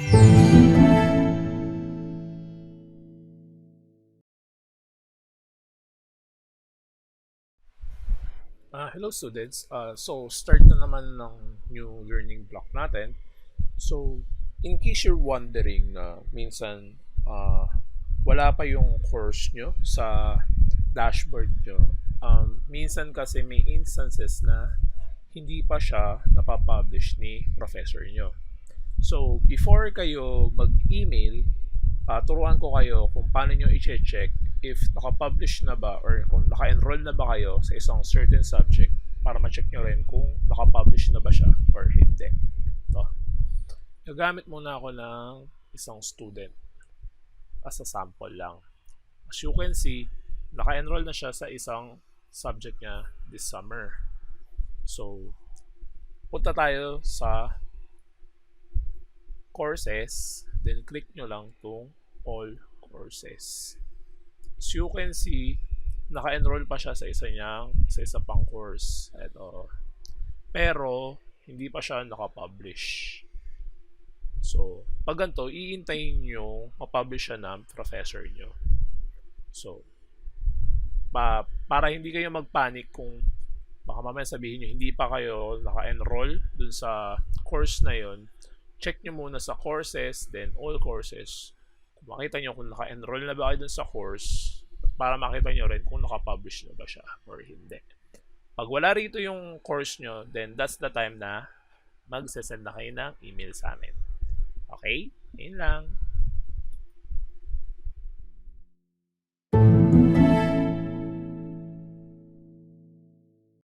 Hello students. So start na naman ng new learning block natin. So in case you're wondering na minsan wala pa yung course nyo sa dashboard nyo, minsan kasi may instances na hindi pa siya napapublish ni professor nyo. So before kayo mag-email, turuan ko kayo kung paano nyo i-check if naka-publish na ba or kung naka-enroll na ba kayo sa isang certain subject para ma-check nyo rin kung naka-publish na ba siya or hindi. Ito. Gagamit muna ako ng isang student as a sample lang. As you can see, naka-enroll na siya sa isang subject niya this summer. So, punta tayo sa courses, then click nyo lang itong all courses. As you can see, naka-enroll pa siya sa isa pang course. Ito. Pero, hindi pa siya naka-publish. So, pag ganito, iintayin nyo ma-publish siya ng professor nyo. So, para hindi kayo mag-panic kung baka mamaya sabihin nyo hindi pa kayo naka-enroll dun sa course na yon, check nyo muna sa courses, then all courses. Kung makita nyo kung naka-enroll na ba kayo dun sa course, para makita nyo rin kung naka-publish na ba siya or hindi. Pag wala rito yung course nyo, then that's the time na mag-send na kayo ng email sa amin. Okay? Yun lang.